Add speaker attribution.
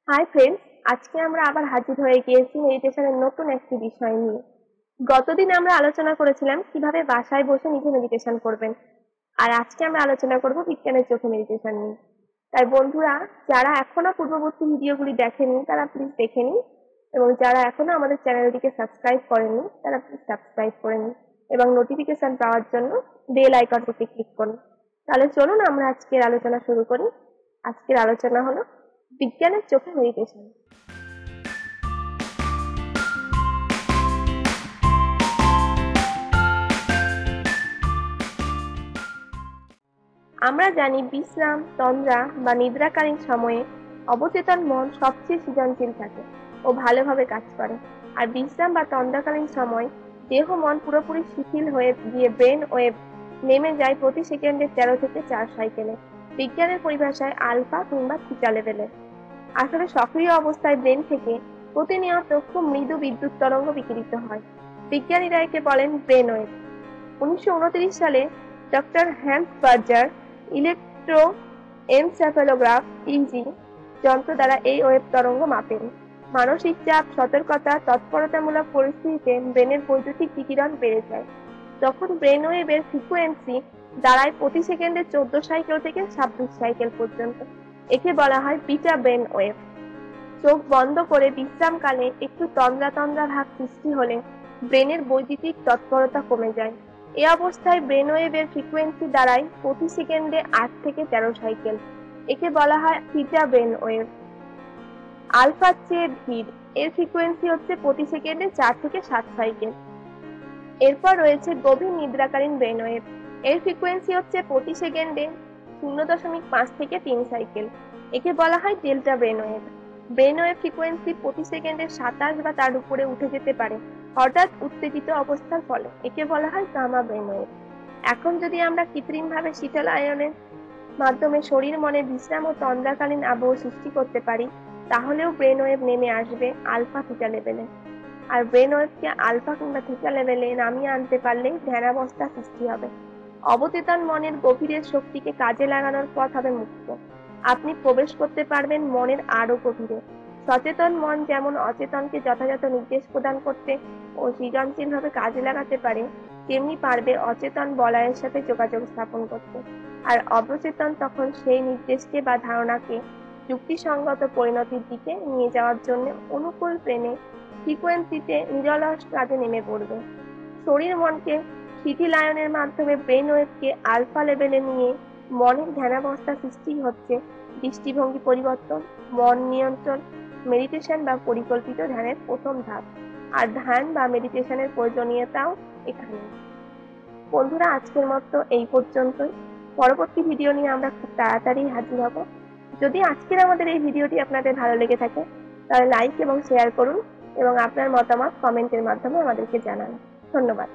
Speaker 1: Hi friends, আজকে আমরা আবার হাজির হয়ে গিয়েছি মেডিটেশনের নতুন একটি বিষয় নিয়ে। গতদিন আমরা আলোচনা করেছিলাম কিভাবে বাসায় বসে নিজে মেডিটেশন করবেন, আর আজকে আমরা আলোচনা করব বিজ্ঞানের চোখে মেডিটেশন নিয়ে। তাই বন্ধুরা, যারা এখনো পূর্ববর্তী ভিডিওগুলি দেখেনি তারা প্লিজ দেখে নিন, এবং যারা এখনো আমাদের চ্যানেলটিকে সাবস্ক্রাইব করেননি তারা প্লিজ সাবস্ক্রাইব করে নিন এবং নোটিফিকেশন পাওয়ার জন্য বেল আইকনটিতে ক্লিক করুন। তাহলে চলুন আমরা আজকের আলোচনা শুরু করি। আজকের আলোচনা হলো বিজ্ঞানের চোখে মেডিটেশন। আমরা জানি বিশ্রাম, তন্দ্রা বা নিদ্রাকালীন সময়ে অবচেতন মন সবচেয়ে সৃজনশীল থাকে ও ভালোভাবে কাজ করে। আর বিশ্রাম বা তন্দ্রাকালীন সময় দেহ মন পুরোপুরি শিথিল হয়ে গিয়ে ব্রেন ওয়েভ নেমে যায় প্রতি সেকেন্ডে 13 থেকে 4 সাইকেলে, বিজ্ঞানের পরিভাষায় আলফা কিংবা থিটা লেভেলে। আসলে সক্রিয় অবস্থায় ব্রেন থেকে প্রতিনিয়ত খুব মৃদু বিদ্যুৎ তরঙ্গ বিকিরিত হয়। বিজ্ঞানীরা একে বলেন ব্রেন ওয়েভ। 1929 সালে doctor Hans Berger electroencephalograph ইজি যন্ত্র দ্বারা এই ওয়েভ তরঙ্গ মাপেন। মানসিক চাপ, সতর্কতা, তৎপরতামূলক পরিস্থিতিতে ব্রেনের বৈদ্যুতিক বিকিরণ বেড়ে যায়। তখন ব্রেন ওয়েভের ফ্রিকোয়েন্সি দাঁড়ায় প্রতি সেকেন্ডে 14 সাইকেল থেকে 26 সাইকেল পর্যন্ত। একে বলা হয় বিটা ব্রেন ওয়েভ। চোখ বন্ধ করে বিশ্রামকালে একটু তন্দ্রা তন্দ্রা ভাব সৃষ্টি হলে ব্রেনের বৈদ্যুতিক তৎপরতা কমে যায়। এ অবস্থায় ব্রেন ওয়েভের ফ্রিকোয়েন্সি দাঁড়ায় প্রতি সেকেন্ডে 8 থেকে 13 সাইকেল। একে বলা হয় থিটা ব্রেন ওয়েভ। আলফার চেয়ে ধীর, এর ফ্রিকোয়েন্সি হচ্ছে প্রতি সেকেন্ডে 4 থেকে 7 সাইকেল। এরপর রয়েছে গভীর নিদ্রাকালীন ব্রেন ওয়েভ। এর ফ্রিকোয়েন্সি হচ্ছে প্রতি সেকেন্ডে 0.5 থেকে 3 সাইকেল। একে বলা হয় delta brain wave. Brain wave frequency প্রতি সেকেন্ডে 27 বা তার উপরে উঠে যেতে পারে হঠাৎ উত্তেজিত অবস্থার ফলে। একে বলা হয় গামা ব্রেন ওয়েভ। এখন যদি আমরা কৃত্রিমভাবে শীতল আয়নের মাধ্যমে শরীর মনে বিশ্রাম ও তন্দ্রাকালীন আবহ সৃষ্টি করতে পারি, তাহলেও ব্রেন ওয়েভ নেমে আসবে আলফা থিটা লেভেলে। আর ব্রেন ওয়েভকে আলফা কিংবা থিটা লেভেলে নামিয়ে আনতে পারলেই ধ্যানাবস্থা সৃষ্টি হবে। অবচেতন মনের গভীরের শক্তিকে কাজে লাগানোর পথ হবে মুক্ত। আপনি প্রবেশ করতে পারবেন মনের আরো গভীরে। সচেতন মন যেমন অচেতনকে যথাযথ নির্দেশ প্রদান করতে ও সৃজনশীলভাবে কাজে লাগাতে পারে, তেমনি পারবে অচেতন বলয়ের সাথে যোগাযোগ স্থাপন করতে। আর অবচেতন তখন সেই নির্দেশকে বা ধারণাকে যুক্তিসঙ্গত পরিণতির দিকে নিয়ে যাওয়ার জন্য অনুকূল প্রেমে ফ্রিকোয়েন্সিতে নিরলস কাজে নেমে পড়বে। শরীর মনকে শিথিলায়নের মাধ্যমে ব্রেন ওয়েভকে আলফা লেভেলে নিয়ে মনের ধ্যানাবস্থা সৃষ্টি হচ্ছে দৃষ্টিভঙ্গি পরিবর্তন, মন নিয়ন্ত্রণ, মেডিটেশন বা পরিকল্পিত ধ্যানের প্রথম ধাপ। আর ধ্যান বা মেডিটেশনের প্রয়োজনীয়তাও এখানে। বন্ধুরা, আজকের মতো এই পর্যন্তই। পরবর্তী ভিডিও নিয়ে আমরা খুব তাড়াতাড়ি হাজির হব। যদি আজকের আমাদের এই ভিডিওটি আপনাদের ভালো লেগে থাকে তাহলে লাইক এবং শেয়ার করুন এবং আপনার মতামত কমেন্টের মাধ্যমে আমাদেরকে জানান। ধন্যবাদ।